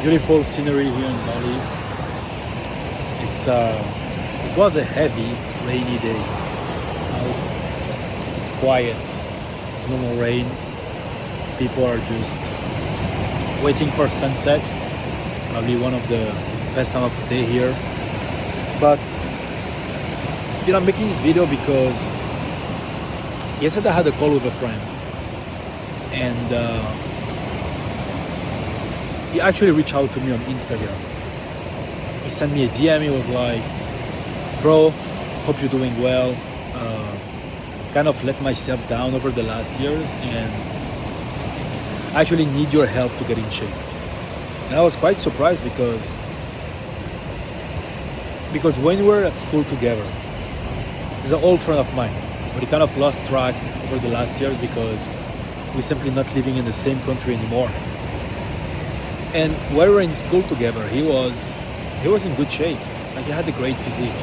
Beautiful scenery here in Bali. It was a heavy, rainy day. Now it's quiet. There's no more rain. People are just waiting for sunset. Probably one of the best time of the day here. But I'm making this video because yesterday I had a call with a friend, and he actually reached out to me on Instagram. He sent me a DM. He was like, "Bro, hope you're doing well. Kind of let myself down over the last years, and I actually need your help to get in shape." And I was quite surprised because when we were at school together, he's an old friend of mine, but he kind of lost track over the last years because we're simply not living in the same country anymore. And when we were in school together, he was in good shape. Like, he had a great physique.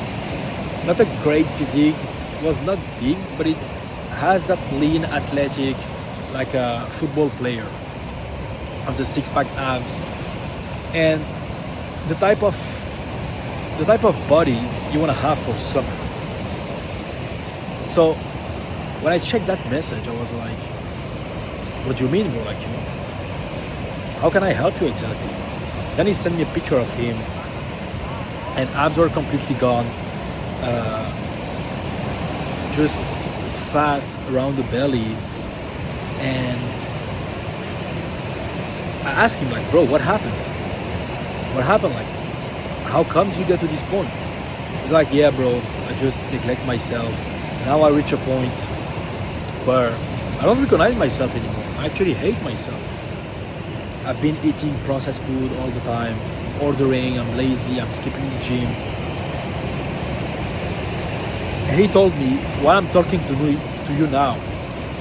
Not a great physique, was not big, but it has that lean, athletic, like a football player, of the six-pack abs, and the type of body you want to have for summer. So when I checked that message, I was like, "What do you mean, bro? Like, how can I help you exactly?" Then he sent me a picture of him, and abs were completely gone, just fat around the belly. And I asked him, like, "Bro, what happened? What happened? Like, how come you get to this point?" He's like, "Yeah, bro, I just neglect myself. Now I reach a point where I don't recognize myself anymore. I actually hate myself. I've been eating processed food all the time, ordering, I'm lazy, I'm skipping the gym." And he told me, while I'm talking to you now,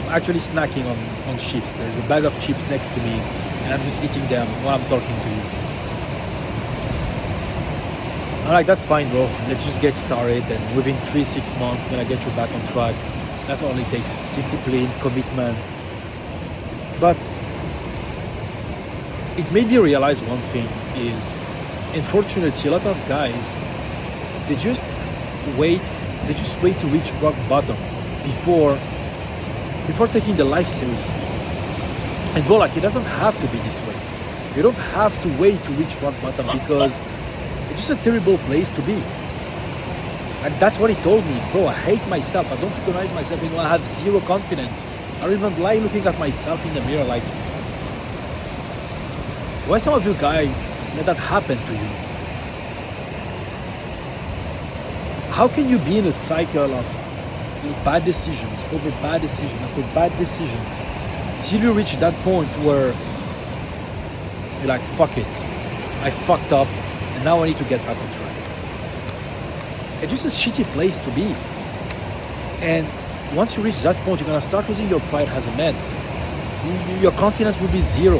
I'm actually snacking on chips. There's a bag of chips next to me, and I'm just eating them while I'm talking to you. I'm like, "That's fine, bro. Let's just get started, and within 3-6 months, I'm gonna get you back on track. That's all it takes: discipline, commitment." But it made me realize one thing is, unfortunately, a lot of guys, they just wait to reach rock bottom before taking the life seriously. And bro, like, it doesn't have to be this way. You don't have to wait to reach rock bottom, because it's just a terrible place to be. And that's what he told me. "Bro, I hate myself. I don't recognize myself anymore. I have zero confidence. I don't even like looking at myself in the mirror." Like, why some of you guys let that happen to you? How can you be in a cycle of bad decisions over bad decision after bad decisions till you reach that point where you're like, "Fuck it, I fucked up, and now I need to get back on track"? It's just a shitty place to be. And once you reach that point, you're gonna start losing your pride as a man. Your confidence will be zero,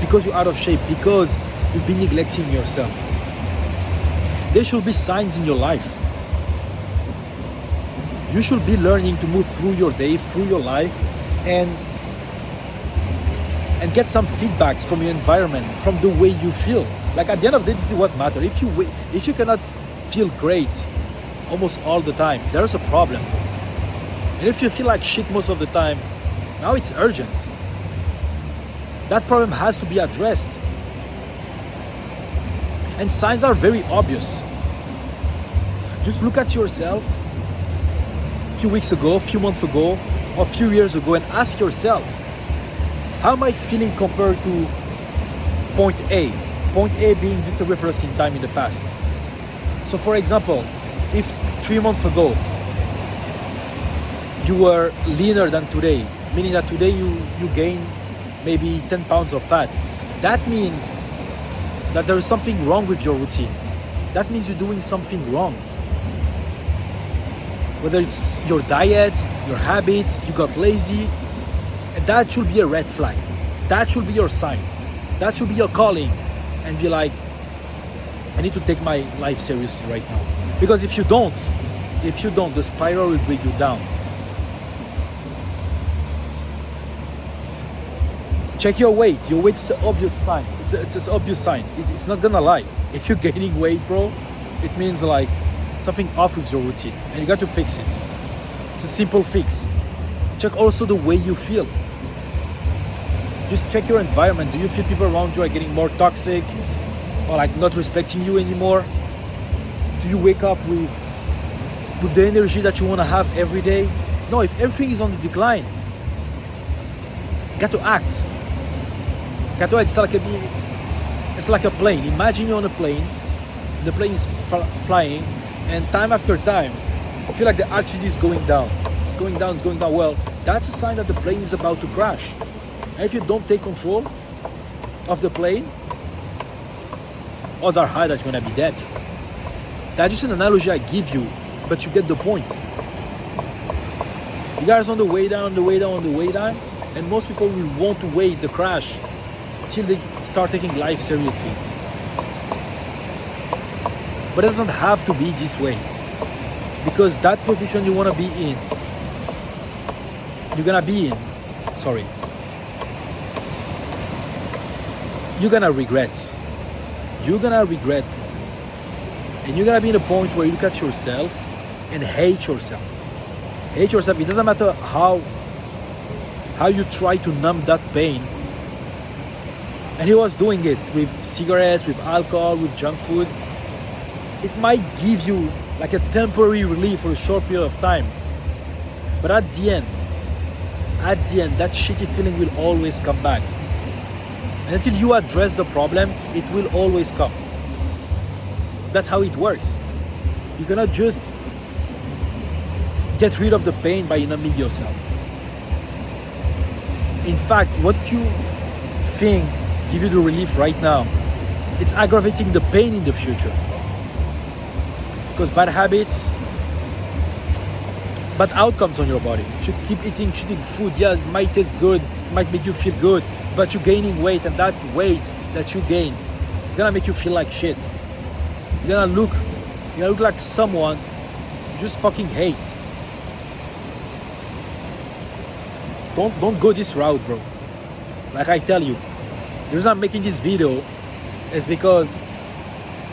because you're out of shape, because you've been neglecting yourself. There should be signs in your life. You should be learning to move through your day, through your life, and get some feedbacks from your environment, from the way you feel. Like, at the end of the day, this is what matters. If you cannot feel great almost all the time, there's a problem. And if you feel like shit most of the time, now it's urgent. That problem has to be addressed. And signs are very obvious. Just look at yourself a few weeks ago, a few months ago, or a few years ago, and ask yourself, how am I feeling compared to point A? Point A being just a reference in time in the past. So for example, if 3 months ago you were leaner than today, meaning that today you gain maybe 10 pounds of fat, that means that there is something wrong with your routine. That means you're doing something wrong. Whether it's your diet, your habits, you got lazy, that should be a red flag. That should be your sign. That should be your calling. And be like, I need to take my life seriously right now. Because if you don't, the spiral will bring you down. Check your weight. Your weight is an obvious sign. It's an obvious sign. It's not gonna lie. If you're gaining weight, bro, it means like something off with your routine, and you got to fix it. It's a simple fix. Check also the way you feel. Just check your environment. Do you feel people around you are getting more toxic or like not respecting you anymore? Do you wake up with the energy that you want to have every day? No, if everything is on the decline, you got to act. You got to act. It's like a plane. Imagine you're on a plane. The plane is flying, and time after time, I feel like the altitude is going down. It's going down, it's going down. Well, that's a sign that the plane is about to crash. And if you don't take control of the plane, odds are high that you're gonna be dead. That's just an analogy I give you, but you get the point. You guys on the way down, on the way down, on the way down, and most people will want to wait the crash till they start taking life seriously. But it doesn't have to be this way, because that position you want to be in, you're gonna be in, sorry, you're gonna regret. You're gonna regret, and you're gonna be in a point where you look at yourself and hate yourself. Hate yourself. It doesn't matter how you try to numb that pain. And he was doing it with cigarettes, with alcohol, with junk food. It might give you like a temporary relief for a short period of time, but at the end, that shitty feeling will always come back. And until you address the problem, it will always come. That's how it works. You cannot just get rid of the pain by numbing yourself. In fact, what you think give you the relief right now, it's aggravating the pain in the future. Because bad habits, bad outcomes on your body. If you keep eating shitty food, yeah, it might taste good, it might make you feel good, but you're gaining weight, and that weight that you gain, it's gonna make you feel like shit. You're gonna look like someone you just fucking hate. Don't go this route, bro. Like I tell you, the reason I'm making this video is because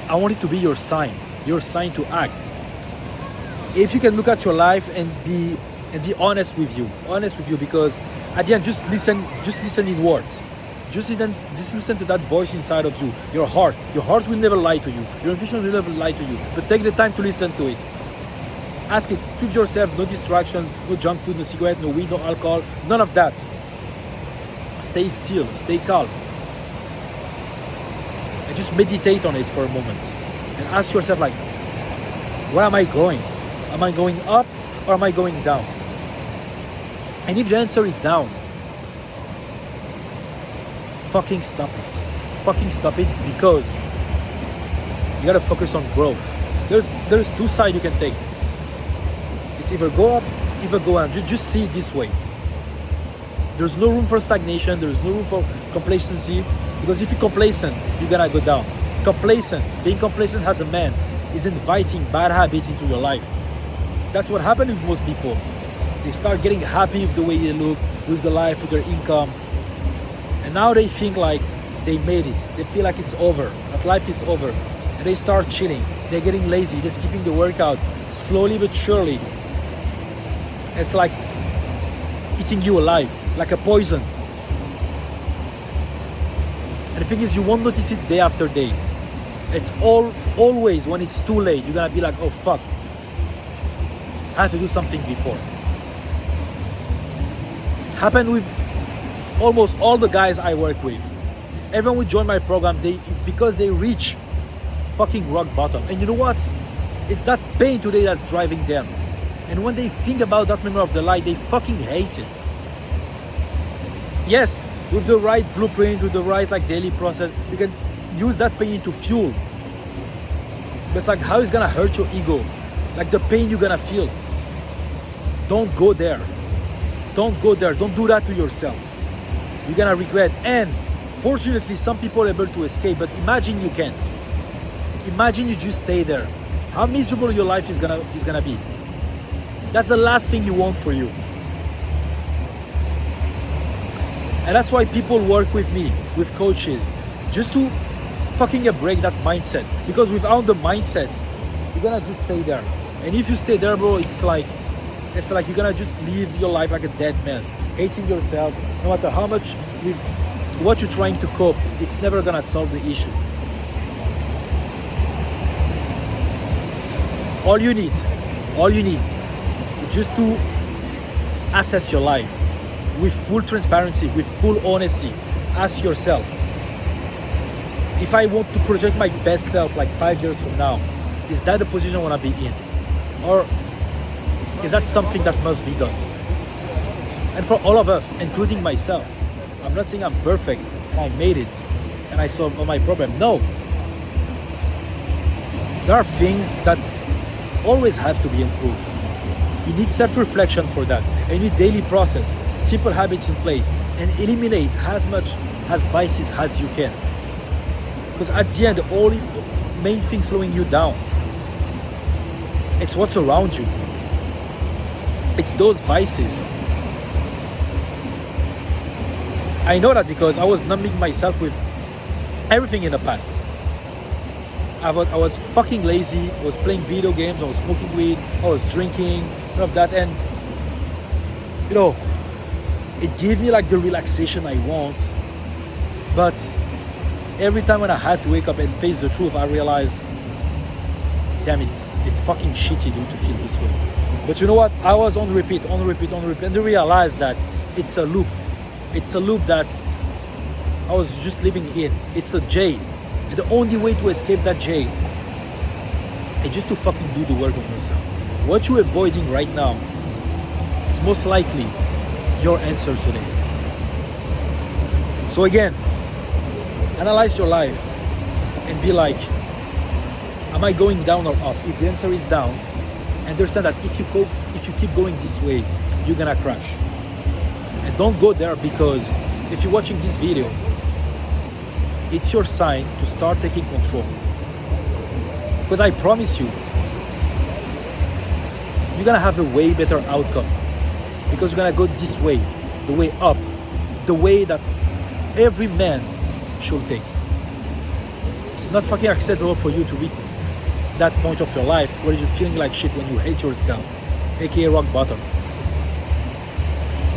I want it to be your sign to act. If you can look at your life and be honest with you, because at the end, just listen inwards. Just listen to that voice inside of you. Your heart will never lie to you. Your intuition will never lie to you. But take the time to listen to it. Ask it, speak to yourself, no distractions, no junk food, no cigarette, no weed, no alcohol, none of that. Stay still, stay calm. And just meditate on it for a moment. And ask yourself, like, where am I going? Am I going up or am I going down? And if the answer is down, fucking stop it. Fucking stop it, because you gotta focus on growth. There's two sides you can take. It's either go up, either go down. Just see it this way. There's no room for stagnation. There's no room for complacency, because if you're complacent, you're gonna go down. Being complacent as a man is inviting bad habits into your life. That's what happened with most people. They start getting happy with the way they look, with the life, with their income, and now they think like they made it. They feel like it's over, that life is over, and they start chilling. They're getting lazy. They're skipping the workout slowly but surely. It's like eating you alive, like a poison. And the thing is, you won't notice it day after day. It's always when it's too late, you're gonna be like, oh fuck, I had to do something before. Happened with almost all the guys I work with. Everyone who join my program, it's because they reach fucking rock bottom. And you know what? It's that pain today that's driving them. And when they think about that memory of the light, they fucking hate it. Yes, with the right blueprint, with the right like daily process, you can use that pain into fuel. But it's like, how it's gonna hurt your ego? Like the pain you're gonna feel. Don't go there. Don't go there. Don't do that to yourself. You're gonna regret. And fortunately, some people are able to escape, but imagine you can't. Imagine you just stay there. How miserable your life is gonna be. That's the last thing you want for you. And that's why people work with me, with coaches. just to fucking break that mindset. Because without the mindset, you're gonna just stay there. And if you stay there, bro, it's like you're gonna just live your life like a dead man, hating yourself. No matter how much with what you're trying to cope, it's never gonna solve the issue. All you need is just to assess your life with full transparency, with full honesty. Ask yourself, if I want to project my best self like 5 years from now, is that the position I want to be in? Or is that something that must be done? And for all of us, including myself, I'm not saying I'm perfect and I made it and I solved all my problem. No. There are things that always have to be improved. You need self-reflection for that. And you need daily process, simple habits in place, and eliminate as much as vices as you can. Because at the end, the only main thing slowing you down, it's what's around you. It's those vices. I know that because I was numbing myself with everything in the past. I was fucking lazy, I was playing video games, I was smoking weed, I was drinking, all of that, and you know, it gave me like the relaxation I want. But every time when I had to wake up and face the truth, I realized, damn, it's fucking shitty, dude, to feel this way. But you know what? I was on repeat, and I realized that it's a loop. It's a loop that I was just living in. It's a jail. And the only way to escape that jail is just to fucking do the work on yourself. What you're avoiding right now, it's most likely your answers today. So again, analyze your life and be like, am I going down or up? If the answer is down, understand that if you keep going this way, you're gonna crash. And don't go there, because if you're watching this video, it's your sign to start taking control. Because I promise you, you're gonna have a way better outcome. Because you're gonna go this way, the way up, the way that every man should take. It's not fucking acceptable for you to reach that point of your life where you're feeling like shit, when you hate yourself, aka rock bottom.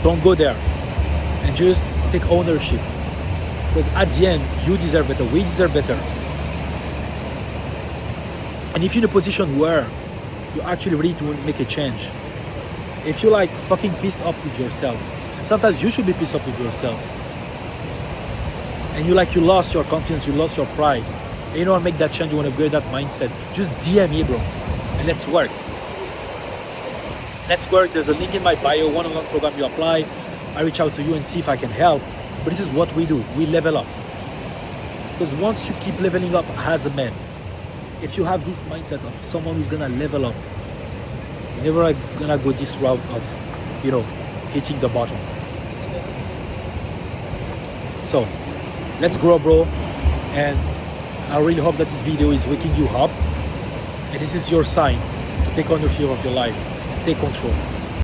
Don't go there, and just take ownership. Because at the end, you deserve better, we deserve better. And if you're in a position where you're actually ready to make a change, if you're like fucking pissed off with yourself, and sometimes you should be pissed off with yourself, and you lost your confidence, you lost your pride, and you want to make that change, you want to upgrade that mindset, just DM me, bro, and let's work. Let's work. There's a link in my bio, one-on-one program. You apply, I reach out to you and see if I can help. But this is what we do. We level up. Because once you keep leveling up as a man, if you have this mindset of someone who's gonna level up, you're never gonna go this route of, hitting the bottom. So, let's grow, bro. And I really hope that this video is waking you up. And this is your sign to take ownership of your life. Take control.